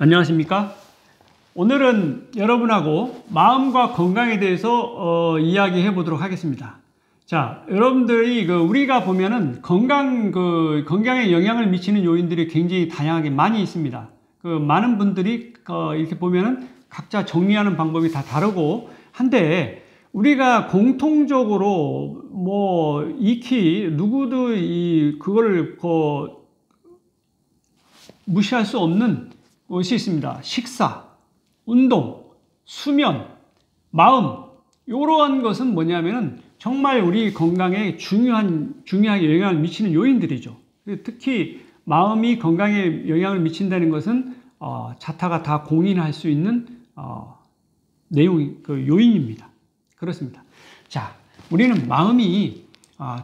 안녕하십니까? 오늘은 여러분하고 마음과 건강에 대해서 이야기해 보도록 하겠습니다. 자, 여러분들이 우리가 보면은 건강에 영향을 미치는 요인들이 굉장히 다양하게 많이 있습니다. 많은 분들이 이렇게 보면은 각자 정리하는 방법이 다 다르고 한데, 우리가 공통적으로 익히 누구도 그거를 무시할 수 없는 것이 있습니다. 식사, 운동, 수면, 마음, 이러한 것은 뭐냐면은 정말 우리 건강에 중요하게 영향을 미치는 요인들이죠. 특히 마음이 건강에 영향을 미친다는 것은 자타가 다 공인할 수 있는 요인입니다. 그렇습니다. 자, 우리는 마음이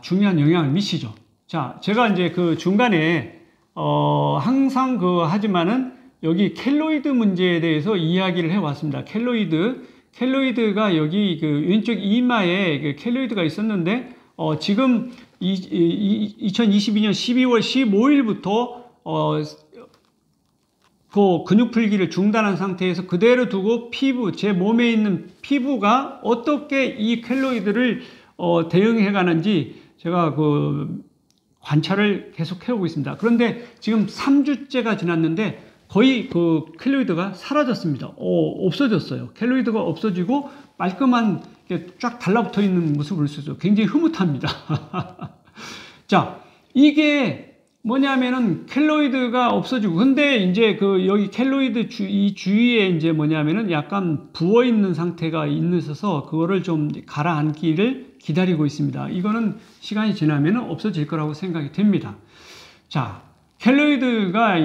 중요한 영향을 미치죠. 자, 제가 이제 중간에 항상 하지만은 여기 켈로이드 문제에 대해서 이야기를 해왔습니다. 켈로이드가 여기 왼쪽 이마에 켈로이드가 있었는데, 지금 2022년 12월 15일부터 근육 풀기를 중단한 상태에서 그대로 두고 제 몸에 있는 피부가 어떻게 이 켈로이드를 대응해 가는지 제가 관찰을 계속 해오고 있습니다. 그런데 지금 3주째가 지났는데 거의 켈로이드가 사라졌습니다. 없어졌어요. 켈로이드가 없어지고 말끔한 쫙 달라붙어 있는 모습을 볼 수 있어요. 굉장히 흐뭇합니다. 자, 이게 뭐냐면은 켈로이드가 없어지고, 근데 이제 여기 켈로이드 이 주위에 이제 뭐냐면은 약간 부어 있는 상태가 있어서 그거를 좀 가라앉기를 기다리고 있습니다. 이거는 시간이 지나면은 없어질 거라고 생각이 됩니다. 자, 켈로이드가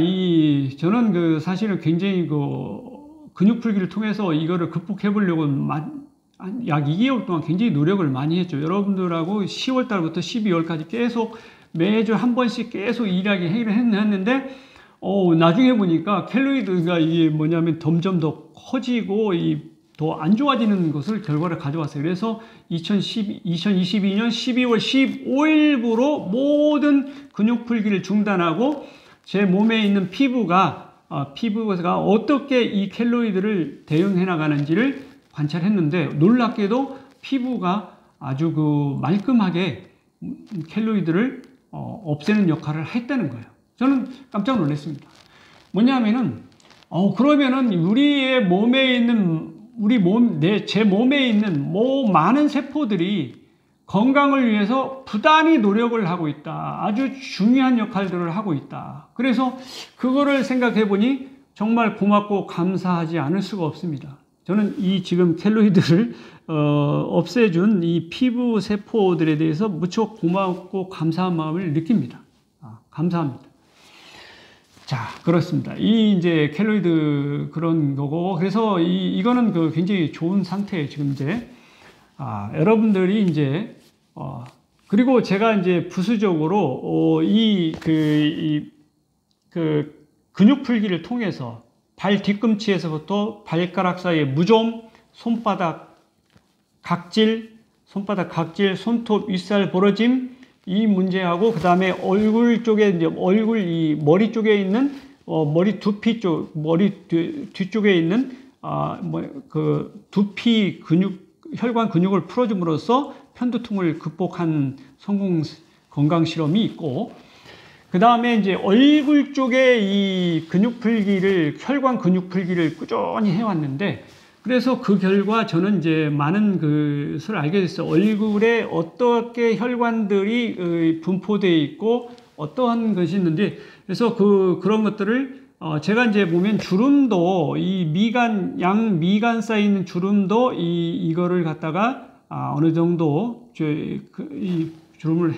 저는 사실은 굉장히 근육 풀기를 통해서 이거를 극복해 보려고 약 2개월 동안 굉장히 노력을 많이 했죠. 여러분들하고 10월 달부터 12월까지 계속 매주 한 번씩 계속 일하게 했는데, 나중에 보니까 켈로이드가 이게 뭐냐면 점점 더 커지고 더 안 좋아지는 것을 결과를 가져왔어요. 그래서 2022년 12월 15일부로 모든 근육 풀기를 중단하고 제 몸에 있는 피부가 어떻게 이 켈로이드를 대응해 나가는지를 관찰했는데, 놀랍게도 피부가 아주 말끔하게 kelloid를 없애는 역할을 했다는 거예요. 저는 깜짝 놀랐습니다. 뭐냐면은 그러면은 우리의 몸에 있는 제 몸에 있는 많은 세포들이 건강을 위해서 부단히 노력을 하고 있다. 아주 중요한 역할들을 하고 있다. 그래서 그거를 생각해 보니 정말 고맙고 감사하지 않을 수가 없습니다. 저는 지금 켈로이드를 없애준 이 피부 세포들에 대해서 무척 고맙고 감사한 마음을 느낍니다. 감사합니다. 자, 그렇습니다. 이제 켈로이드 그런 거고, 그래서 이거는 굉장히 좋은 상태예요. 지금 이제 여러분들이 이제 그리고 제가 이제 부수적으로 근육 풀기를 통해서 발 뒤꿈치에서부터 발가락 사이에 무좀, 손바닥 각질, 손톱 윗살 벌어짐, 이 문제하고, 그 다음에 얼굴 쪽에, 이제 머리 쪽에 있는, 머리 두피 쪽, 뒤쪽에 있는, 두피 혈관 근육을 풀어줌으로써 편두통을 극복한 성공 건강 실험이 있고, 그 다음에 이제 얼굴 쪽에 이 혈관 근육 풀기를 꾸준히 해왔는데, 그래서 그 결과 저는 이제 많은 것을 알게 됐어요. 얼굴에 어떻게 혈관들이 분포되어 있고 어떠한 것이 있는지. 그래서 그런 것들을 제가 이제 보면 주름도, 양미간 쌓이는 주름도 이거를 갖다가 어느 정도 이 주름을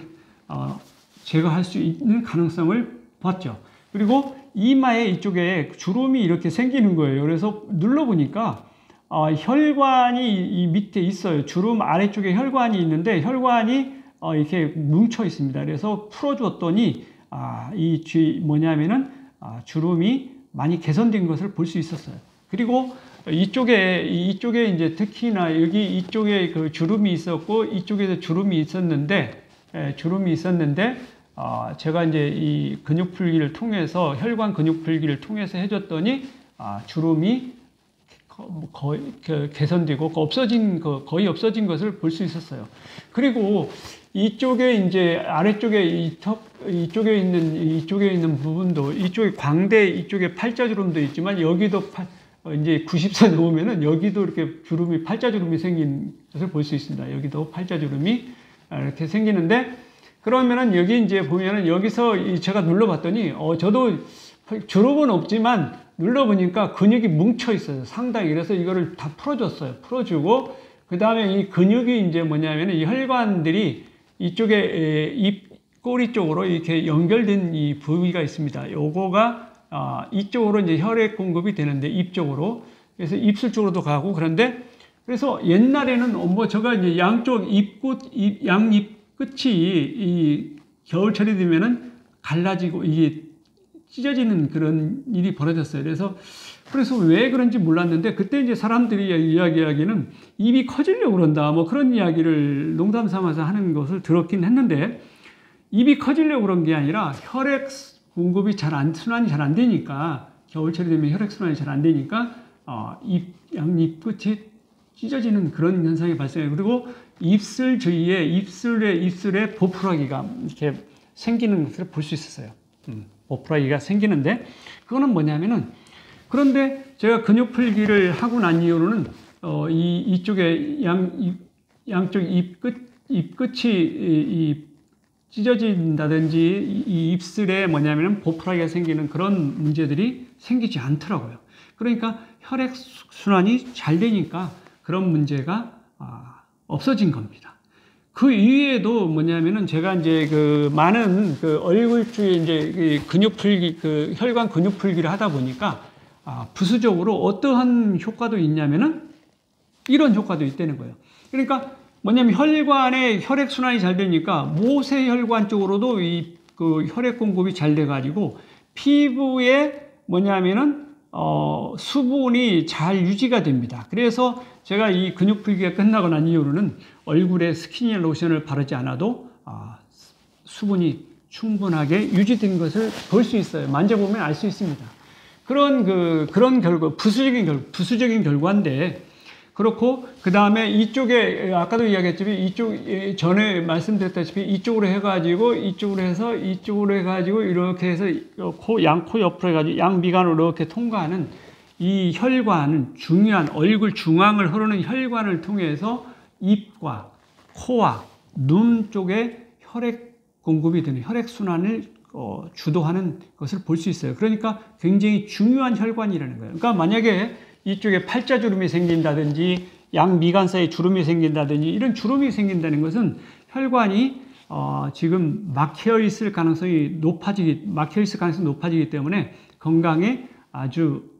제거할 수 있는 가능성을 봤죠. 그리고 이마에 이쪽에 주름이 이렇게 생기는 거예요. 그래서 눌러보니까 혈관이 이 밑에 있어요. 주름 아래쪽에 혈관이 있는데, 혈관이 이렇게 뭉쳐 있습니다. 그래서 풀어주었더니 주름이 많이 개선된 것을 볼 수 있었어요. 그리고 이쪽에 이제 특히나 이쪽에 주름이 있었고, 이쪽에도 주름이 있었는데, 제가 이제 이 근육 풀기를 통해서, 혈관 근육 풀기를 통해서 해줬더니 주름이 거의 개선되고 거의 없어진 것을 볼 수 있었어요. 그리고 이쪽에 이제 아래쪽에 이쪽에 있는 부분도 이쪽에 광대 이쪽에 팔자주름도 있지만 여기도 이제 90세 놓으면은 여기도 이렇게 주름이 팔자주름이 생긴 것을 볼 수 있습니다. 여기도 팔자주름이 이렇게 생기는데 그러면은 여기 이제 보면은 여기서 제가 눌러봤더니 저도 주름은 없지만 눌러보니까 근육이 뭉쳐 있어요. 상당히. 그래서 이거를 다 풀어줬어요. 풀어주고 그 다음에 이 근육이 이제 뭐냐면은 이 혈관들이 이쪽에 입 꼬리 쪽으로 이렇게 연결된 이 부위가 있습니다. 요거가 이쪽으로 이제 혈액 공급이 되는데 입 쪽으로 그래서 입술 쪽으로도 가고 그런데 그래서 옛날에는 뭐 제가 이제 양쪽 양입 끝이 이 겨울철이 되면은 갈라지고 이게 찢어지는 그런 일이 벌어졌어요. 그래서 왜 그런지 몰랐는데 그때 이제 사람들이 이야기하기는 입이 커지려고 그런다 뭐 그런 이야기를 농담 삼아서 하는 것을 들었긴 했는데 입이 커지려고 그런 게 아니라 혈액 공급이 순환이 잘 안 되니까 겨울철이 되면 혈액 순환이 잘 안 되니까 양입 끝이 찢어지는 그런 현상이 발생해요. 그리고 입술 주위에 입술에 보풀하기가 이렇게 생기는 것을 볼 수 있었어요. 보풀하기가 생기는데 그거는 뭐냐면은 그런데 제가 근육 풀기를 하고 난 이후로는 이쪽에 양쪽 입 끝이 찢어진다든지 이 입술에 뭐냐면은 보풀하기가 생기는 그런 문제들이 생기지 않더라고요. 그러니까 혈액 순환이 잘 되니까 그런 문제가 없어진 겁니다. 그 이외에도 뭐냐면은 제가 이제 많은 얼굴 쪽에 이제 근육 풀기, 혈관 근육 풀기를 하다 보니까 부수적으로 어떠한 효과도 있냐면은 이런 효과도 있다는 거예요. 그러니까 뭐냐면 혈관에 혈액 순환이 잘 되니까 모세혈관 쪽으로도 혈액 공급이 잘 돼가지고 피부에 뭐냐면은 수분이 잘 유지가 됩니다. 그래서 제가 이 근육 풀기가 끝나고 난 이후로는 얼굴에 스키니 로션을 바르지 않아도 수분이 충분하게 유지된 것을 볼 수 있어요. 만져보면 알 수 있습니다. 그런 결과, 부수적인 결과인데 그렇고 그 다음에 이쪽에 아까도 이야기했지만 이쪽 전에 말씀드렸다시피 이쪽으로 해가지고 이쪽으로 해가지고 이렇게 해서 양코 옆으로 해가지고 양미간으로 이렇게 통과하는 이 혈관은 중요한 얼굴 중앙을 흐르는 혈관을 통해서 입과 코와 눈 쪽에 혈액 공급이 되는 혈액 순환을 주도하는 것을 볼 수 있어요. 그러니까 굉장히 중요한 혈관이라는 거예요. 그러니까 만약에 이쪽에 팔자주름이 생긴다든지 양미간 사이에 주름이 생긴다든지 이런 주름이 생긴다는 것은 혈관이 지금 막혀 있을 가능성이 높아지기 때문에 건강에 아주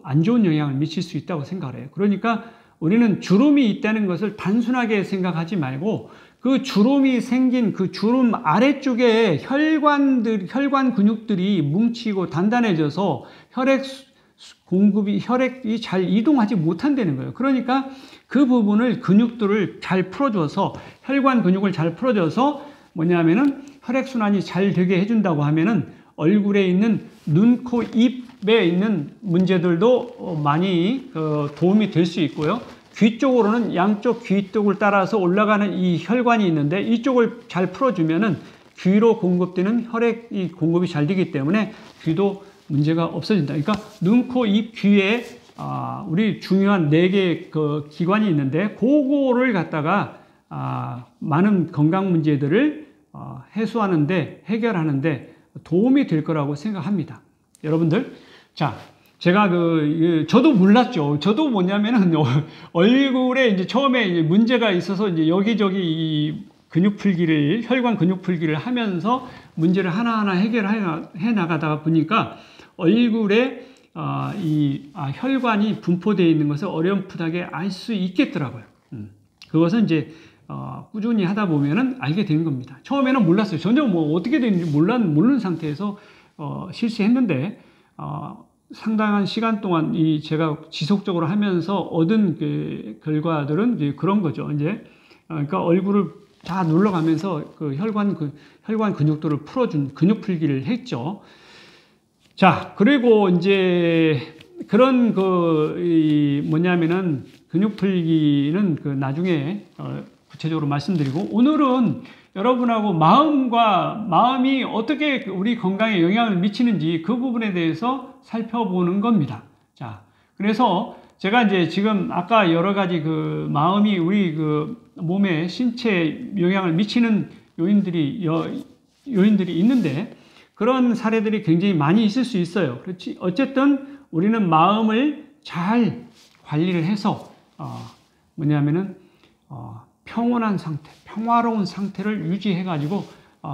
안 좋은 영향을 미칠 수 있다고 생각을 해요. 그러니까 우리는 주름이 있다는 것을 단순하게 생각하지 말고 그 주름이 생긴 그 주름 아래쪽에 혈관 근육들이 뭉치고 단단해져서 혈액이 잘 이동하지 못한다는 거예요. 그러니까 그 부분을 근육들을 잘 풀어줘서 혈관 근육을 잘 풀어줘서 뭐냐면은 혈액순환이 잘 되게 해준다고 하면은 얼굴에 있는 눈, 코, 입에 있는 문제들도 많이 도움이 될 수 있고요. 귀 쪽으로는 양쪽 귀 쪽을 따라서 올라가는 이 혈관이 있는데 이쪽을 잘 풀어주면은 귀로 공급되는 혈액이 공급이 잘 되기 때문에 귀도 문제가 없어진다. 그러니까 눈, 코, 입, 귀에 우리 중요한 4개 기관이 있는데 그거를 갖다가 많은 건강 문제들을 해결하는데 도움이 될 거라고 생각합니다. 여러분들, 자, 제가 저도 몰랐죠. 저도 뭐냐면은 얼굴에 이제 처음에 이제 문제가 있어서 이제 여기저기 이 혈관 근육 풀기를 하면서 문제를 하나하나 해결해 나가다 보니까 얼굴에 혈관이 분포되어 있는 것을 어렴풋하게 알 수 있겠더라고요. 그것은 이제 꾸준히 하다 보면은 알게 되는 겁니다. 처음에는 몰랐어요. 전혀 뭐 어떻게 되는지 모르는 상태에서 실시했는데 상당한 시간 동안 제가 지속적으로 하면서 얻은 결과들은 이제 그런 거죠. 이제 그러니까 얼굴을 다 눌러가면서 혈관 근육들을 풀어준 근육 풀기를 했죠. 자, 그리고 이제 그런 뭐냐면은 근육 풀기는 나중에 구체적으로 말씀드리고, 오늘은 여러분하고 마음이 어떻게 우리 건강에 영향을 미치는지 그 부분에 대해서 살펴보는 겁니다. 자, 그래서 제가 이제 지금 아까 여러 가지 마음이 우리 몸에 신체에 영향을 미치는 요인들이 있는데, 그런 사례들이 굉장히 많이 있을 수 있어요. 그렇지? 어쨌든 우리는 마음을 잘 관리를 해서 평온한 상태, 평화로운 상태를 유지해 가지고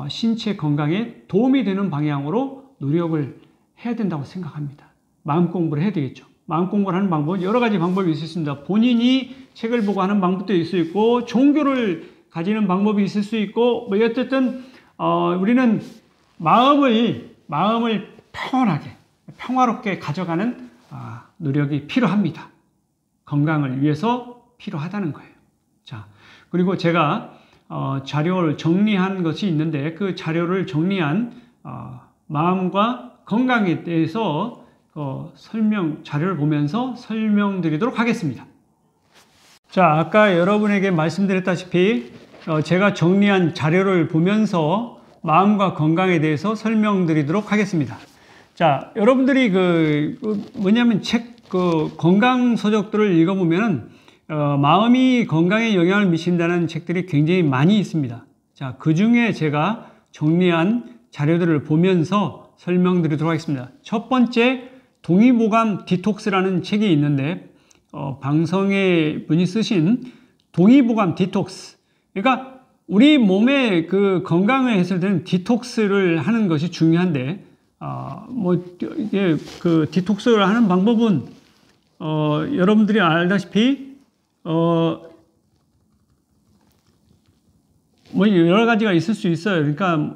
신체 건강에 도움이 되는 방향으로 노력을 해야 된다고 생각합니다. 마음 공부를 해야 되겠죠. 마음 공부를 하는 방법은 여러 가지 방법이 있을 수 있습니다. 본인이 책을 보고 하는 방법도 있을 수 있고, 종교를 가지는 방법이 있을 수 있고, 어쨌든 우리는 마음을 평온하게, 평화롭게 가져가는 노력이 필요합니다. 건강을 위해서 필요하다는 거예요. 자, 그리고 제가 자료를 정리한 것이 있는데, 그 자료를 정리한 마음과 건강에 대해서 자료를 보면서 설명드리도록 하겠습니다. 자, 아까 여러분에게 말씀드렸다시피 제가 정리한 자료를 보면서 마음과 건강에 대해서 설명드리도록 하겠습니다. 자, 여러분들이 건강 서적들을 읽어보면은 마음이 건강에 영향을 미친다는 책들이 굉장히 많이 있습니다. 자, 그 중에 제가 정리한 자료들을 보면서 설명드리도록 하겠습니다. 첫 번째, 동의보감 디톡스라는 책이 있는데, 방성의 분이 쓰신 동의보감 디톡스. 그러니까 우리 몸의 건강을 했을 때는 디톡스를 하는 것이 중요한데, 이게 디톡스를 하는 방법은 여러분들이 알다시피 여러 가지가 있을 수 있어요. 그러니까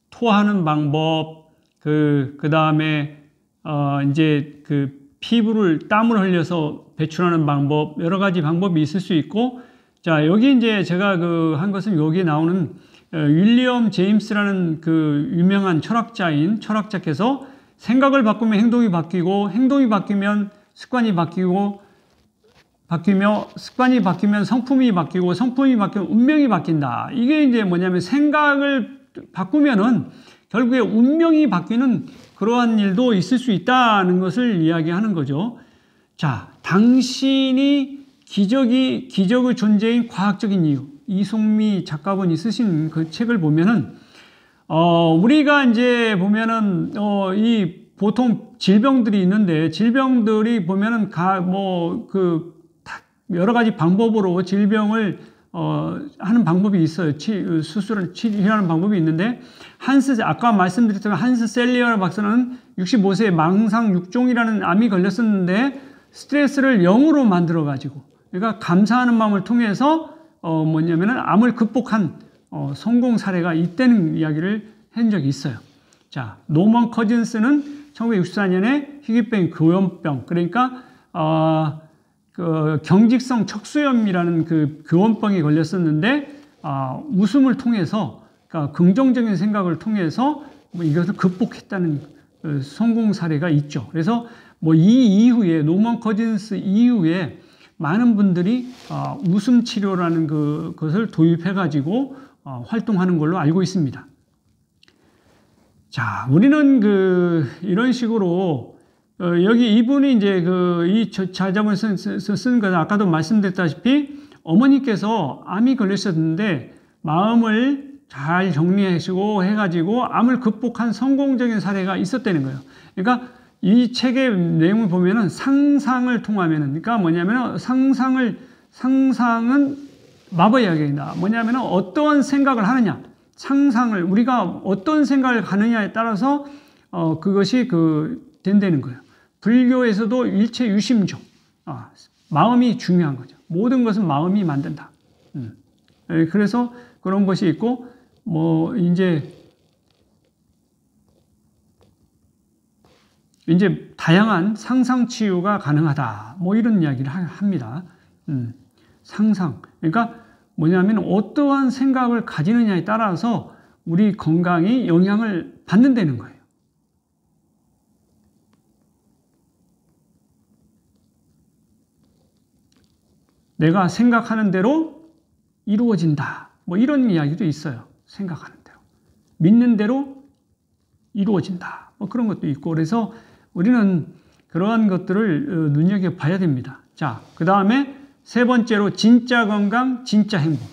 토하는 방법, 그 다음에 피부를 땀을 흘려서 배출하는 방법, 여러 가지 방법이 있을 수 있고, 자, 여기 이제 제가 한 것은 여기 나오는 윌리엄 제임스라는 유명한 철학자께서 생각을 바꾸면 행동이 바뀌고, 행동이 바뀌면 습관이 바뀌며 습관이 바뀌면 성품이 바뀌고, 성품이 바뀌면 운명이 바뀐다. 이게 이제 뭐냐면, 생각을 바꾸면은 결국에 운명이 바뀌는 그러한 일도 있을 수 있다는 것을 이야기하는 거죠. 자, 당신이 기적의 존재인 과학적인 이유. 이송미 작가분이 쓰신 그 책을 보면은, 우리가 이제 보면은, 보통 질병들이 있는데, 질병들이 보면은 여러 가지 방법으로 질병을 하는 방법이 있어요. 수술을 치료하는 방법이 있는데, 아까 말씀드렸던 한스 셀리어 박사는 65세에 망상 6종이라는 암이 걸렸었는데, 스트레스를 0으로 만들어가지고, 그러니까 감사하는 마음을 통해서, 암을 극복한, 성공 사례가 있다는 이야기를 한 적이 있어요. 자, 노먼 커진스는 1964년에 희귀병 교원병, 그러니까, 경직성 척수염이라는 교원병에 걸렸었는데, 웃음을 통해서, 그러니까 긍정적인 생각을 통해서 이것을 극복했다는 성공 사례가 있죠. 그래서 이 이후에, 노먼 커진스 이후에 많은 분들이 웃음 치료라는 것을 도입해가지고 활동하는 걸로 알고 있습니다. 자, 우리는 이런 식으로 여기 이분이 이제 이 자자문을 쓴 것은 아까도 말씀드렸다시피 어머니께서 암이 걸리셨는데 마음을 잘 정리하시고 해가지고 암을 극복한 성공적인 사례가 있었다는 거예요. 그러니까 이 책의 내용을 보면은 상상을 통하면은, 그러니까 상상은 마법이야기입니다. 어떠한 생각을 하느냐, 우리가 어떤 생각을 하느냐에 따라서 그것이 된다는 거예요. 불교에서도 일체 유심조, 마음이 중요한 거죠. 모든 것은 마음이 만든다. 그래서 그런 것이 있고, 이제 다양한 상상 치유가 가능하다. 이런 이야기를 합니다. 상상. 그러니까 어떠한 생각을 가지느냐에 따라서 우리 건강이 영향을 받는다는 거예요. 내가 생각하는 대로 이루어진다. 뭐 이런 이야기도 있어요. 생각하는 대로. 믿는 대로 이루어진다. 뭐 그런 것도 있고. 그래서 우리는 그러한 것들을 눈여겨봐야 됩니다. 자, 그 다음에 세 번째로 진짜 건강, 진짜 행복.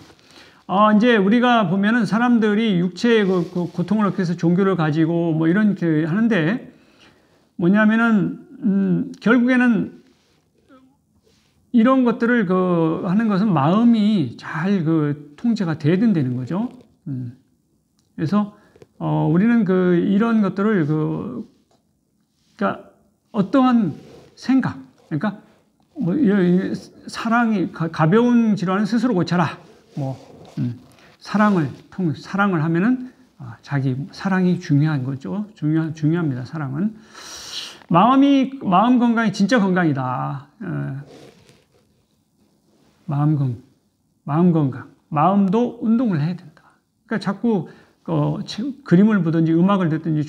이제 우리가 보면은 사람들이 육체의 그 고통을 얻기 위해서 종교를 가지고 뭐 이런 하는데 뭐냐면은, 결국에는 이런 것들을 하는 것은 마음이 잘 통제가 돼야 된다는 거죠. 그래서, 우리는 이런 것들을 그러니까 어떠한 생각, 그러니까 뭐 사랑이 가벼운 질환은 스스로 고쳐라. 사랑을 하면은 자기 사랑이 중요한 거죠. 중요합니다. 사랑은 마음 건강이 진짜 건강이다. 마음 건강. 마음도 운동을 해야 된다. 그러니까 자꾸 그림을 보든지 음악을 듣든지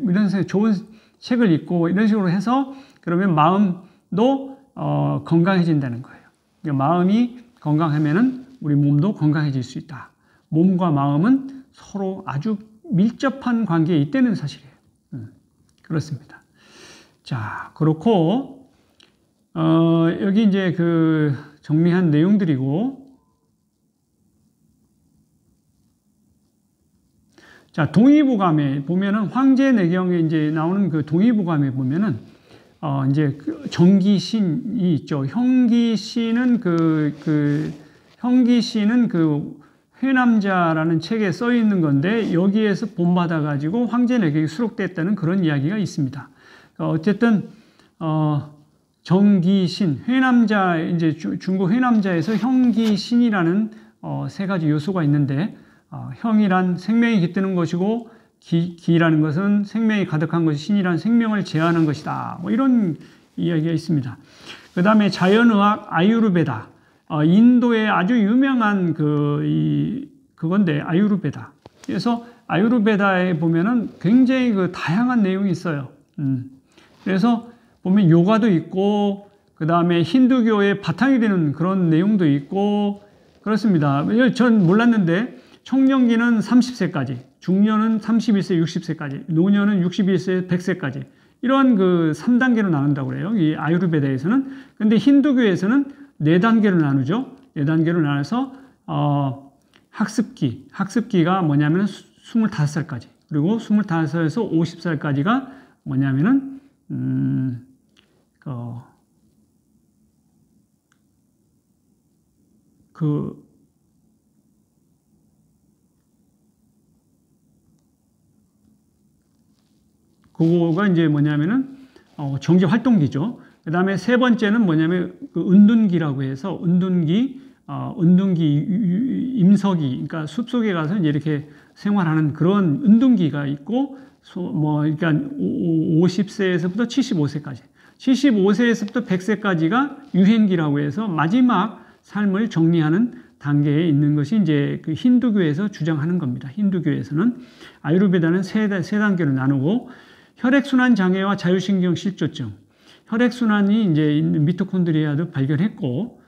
이런 좋은 책을 읽고 이런 식으로 해서 그러면 마음도 건강해진다는 거예요. 그러니까 마음이 건강하면은 우리 몸도 건강해질 수 있다. 몸과 마음은 서로 아주 밀접한 관계에 있다는 사실이에요. 그렇습니다. 자, 그렇고 여기 이제 정리한 내용들이고, 자, 동의보감에 보면은 황제내경에 이제 나오는 동의보감에 보면은 이제 정기신이 있죠. 형기신은 형기신은 회남자라는 책에 써 있는 건데 여기에서 본받아 가지고 황제내경이 수록됐다는 그런 이야기가 있습니다. 어쨌든 정기신, 회남자, 이제 중국 회남자에서 형기신이라는 세 가지 요소가 있는데, 형이란 생명이 깃드는 것이고, 기라는 것은 생명이 가득한 것이, 신이란 생명을 제한한 것이다. 뭐 이런 이야기가 있습니다. 그 다음에 자연의학 아유르베다. 인도의 아주 유명한 그건데, 아유르베다. 그래서 아유르베다에 보면은 굉장히 다양한 내용이 있어요. 그래서 보면 요가도 있고, 그 다음에 힌두교의 바탕이 되는 그런 내용도 있고, 그렇습니다. 전 몰랐는데, 청년기는 30세까지, 중년은 31세, 60세까지, 노년은 61세, 100세까지, 이런 3단계로 나눈다고 그래요. 이 아유르베다에서는. 근데 힌두교에서는 4단계로 나누죠. 4단계로 나눠서, 학습기가 뭐냐면 25살까지, 그리고 25살에서 50살까지가 뭐냐면은, 그거가 이제 뭐냐면은, 정지 활동기죠. 그 다음에 세 번째는 뭐냐면, 은둔기라고 해서, 은둔기, 임서기, 그러니까 숲속에 가서 이제 이렇게 생활하는 그런 은둔기가 있고, 그러니까 50세에서부터 75세까지, 75세에서부터 100세까지가 유행기라고 해서 마지막 삶을 정리하는 단계에 있는 것이 이제 힌두교에서 주장하는 겁니다. 힌두교에서는. 아유르베다는 세 단계로 나누고, 혈액순환 장애와 자율신경 실조증. 혈액순환이 이제 미토콘드리아도 발견했고,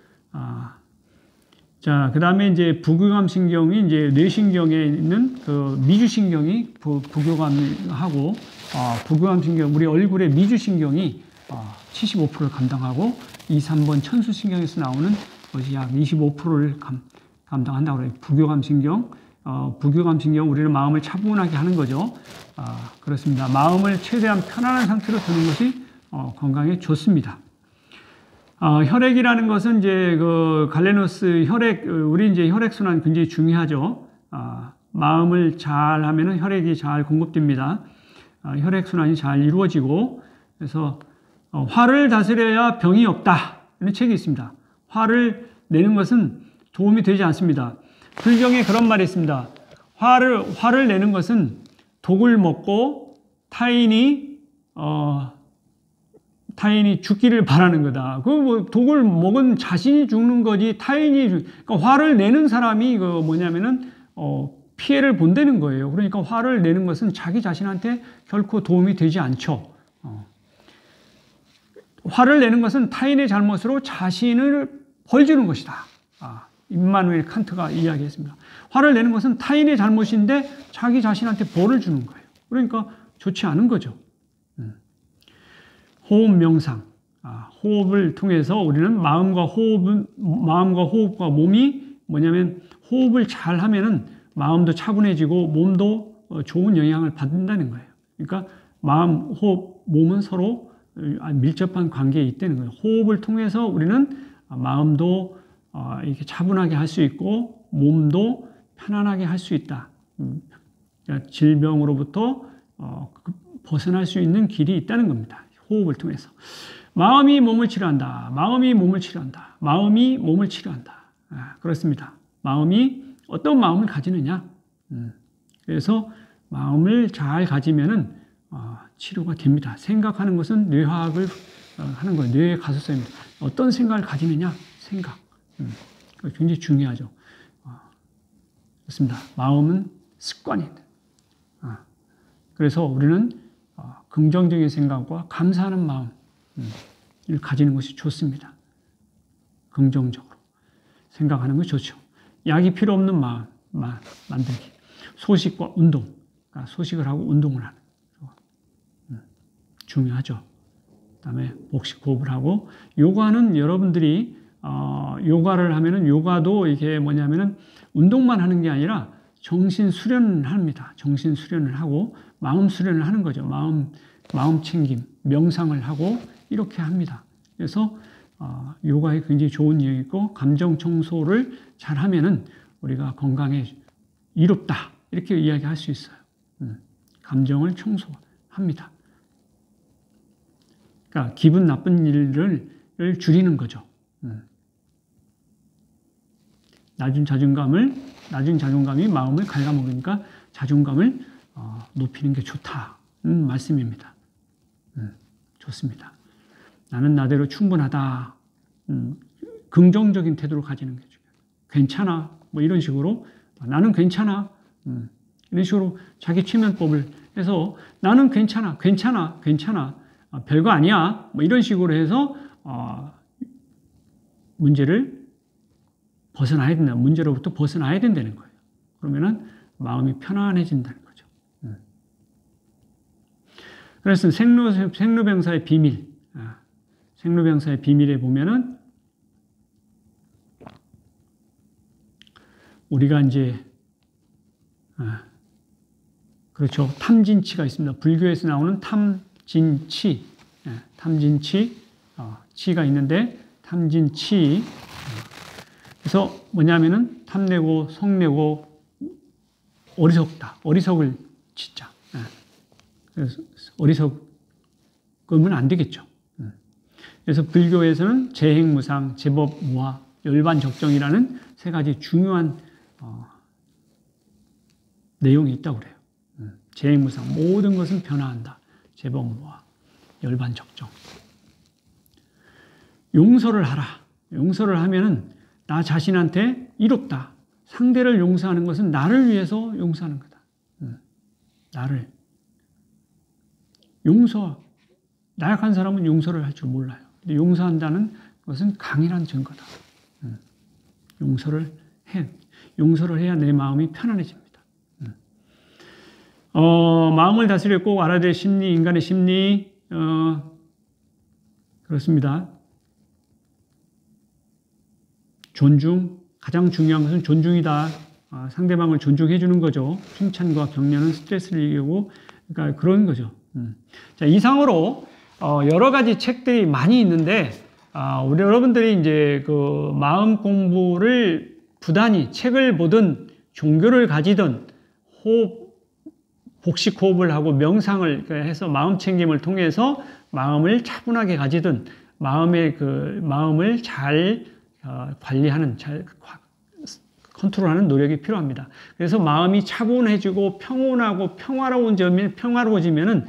자, 그 다음에 이제 부교감 신경이 이제 뇌신경에 있는 미주신경이 부교감하고, 부교감 신경, 우리 얼굴의 미주신경이 75%를 감당하고, 2, 3번 천수신경에서 나오는 것이 약 25%를 감당한다고 그래요. 부교감 신경. 부교감 신경, 우리는 마음을 차분하게 하는 거죠. 그렇습니다. 마음을 최대한 편안한 상태로 두는 것이 건강에 좋습니다. 혈액이라는 것은 이제 갈레노스 혈액, 우리 이제 혈액순환 굉장히 중요하죠. 마음을 잘 하면은 혈액이 잘 공급됩니다. 혈액순환이 잘 이루어지고, 그래서 화를 다스려야 병이 없다. 이런 책이 있습니다. 화를 내는 것은 도움이 되지 않습니다. 불경에 그런 말이 있습니다. 화를 내는 것은 독을 먹고 타인이 죽기를 바라는 거다. 독을 먹은 자신이 죽는 거지 그러니까 화를 내는 사람이 뭐냐면은 피해를 본다는 거예요. 그러니까 화를 내는 것은 자기 자신한테 결코 도움이 되지 않죠. 화를 내는 것은 타인의 잘못으로 자신을 벌 주는 것이다. 임마누엘 칸트가 이야기했습니다. 화를 내는 것은 타인의 잘못인데 자기 자신한테 벌을 주는 거예요. 그러니까 좋지 않은 거죠. 호흡 명상. 호흡을 통해서 우리는 마음과 호흡과 몸이 뭐냐면 호흡을 잘 하면은 마음도 차분해지고 몸도 좋은 영향을 받는다는 거예요. 그러니까 마음, 호흡, 몸은 서로 밀접한 관계에 있다는 거예요. 호흡을 통해서 우리는 마음도 이렇게 차분하게 할 수 있고 몸도 편안하게 할 수 있다. 그러니까 질병으로부터 벗어날 수 있는 길이 있다는 겁니다. 호흡을 통해서. 마음이 몸을 치료한다. 마음이 몸을 치료한다. 마음이 몸을 치료한다. 그렇습니다. 마음이 어떤 마음을 가지느냐. 그래서 마음을 잘 가지면은 치료가 됩니다. 생각하는 것은 뇌화학을 하는 거예요. 뇌의 가소성입니다. 어떤 생각을 가지느냐. 생각. 굉장히 중요하죠. 그렇습니다. 마음은 습관입니다. 그래서 우리는 긍정적인 생각과 감사하는 마음을 가지는 것이 좋습니다. 긍정적으로 생각하는 것이 좋죠. 약이 필요 없는 마음 만들기. 소식과 운동. 소식을 하고 운동을 하는 거. 중요하죠. 그다음에 복식 호흡을 하고 요가는 여러분들이 요가를 하면은 요가도 이게 뭐냐면은 운동만 하는 게 아니라 정신 수련을 합니다. 정신 수련을 하고 마음 수련을 하는 거죠. 마음 챙김, 명상을 하고 이렇게 합니다. 그래서 요가에 굉장히 좋은 이유가 있고 감정 청소를 잘 하면은 우리가 건강에 이롭다 이렇게 이야기할 수 있어요. 감정을 청소합니다. 그러니까 기분 나쁜 일을 줄이는 거죠. 낮은 자존감이 마음을 갉아먹으니까 자존감을 높이는 게 좋다는 말씀입니다. 좋습니다. 나는 나대로 충분하다. 긍정적인 태도를 가지는 게 중요해요. 괜찮아. 뭐 이런 식으로 나는 괜찮아. 이런 식으로 자기 최면법을 해서 나는 괜찮아. 별거 아니야. 뭐 이런 식으로 해서 문제를 벗어나야 된다. 문제로부터 벗어나야 된다는 거예요. 그러면은 마음이 편안해진다는 거죠. 그래서 생로병사의 비밀, 생로병사의 비밀에 보면은 우리가 이제 그렇죠. 탐진치가 있습니다. 불교에서 나오는 탐진치, 치가 있는데 탐진치. 그래서 뭐냐면은 탐내고 성내고 어리석다. 어리석을 짓자. 그래서 어리석으면 안 되겠죠. 그래서 불교에서는 재행무상, 제법무화, 열반적정이라는 세 가지 중요한 내용이 있다고 그래요. 재행무상, 모든 것은 변화한다. 제법무화, 열반적정. 용서를 하라. 용서를 하면은 나 자신한테 이롭다. 상대를 용서하는 것은 나를 위해서 용서하는 거다. 나를. 나약한 사람은 용서를 할 줄 몰라요. 근데 용서한다는 것은 강인한 증거다. 용서를 해야 내 마음이 편안해집니다. 마음을 다스려 꼭 알아야 될 심리, 인간의 심리, 그렇습니다. 존중, 가장 중요한 것은 존중이다. 상대방을 존중해 주는 거죠. 칭찬과 격려는 스트레스를 이기고, 그러니까 그런 거죠. 자, 이상으로 여러 가지 책들이 많이 있는데, 우리 여러분들이 이제 그 마음 공부를 부단히 책을 보든 종교를 가지든 복식 호흡을 하고 명상을 해서 마음 챙김을 통해서 마음을 차분하게 가지든 마음을 잘 관리하는, 잘 컨트롤하는 노력이 필요합니다. 그래서 마음이 차분해지고 평온하고 평화로워지면은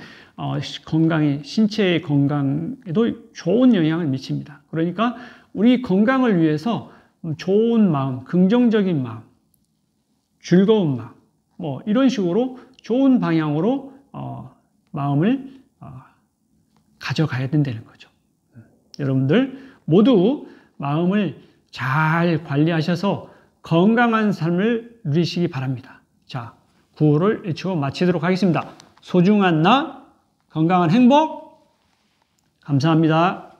신체의 건강에도 좋은 영향을 미칩니다. 그러니까 우리 건강을 위해서 좋은 마음, 긍정적인 마음, 즐거운 마음, 뭐 이런 식으로 좋은 방향으로 마음을 가져가야 된다는 거죠. 여러분들 모두 마음을 잘 관리하셔서 건강한 삶을 누리시기 바랍니다. 자, 구호를 외치고 마치도록 하겠습니다. 소중한 나, 건강한 행복. 감사합니다.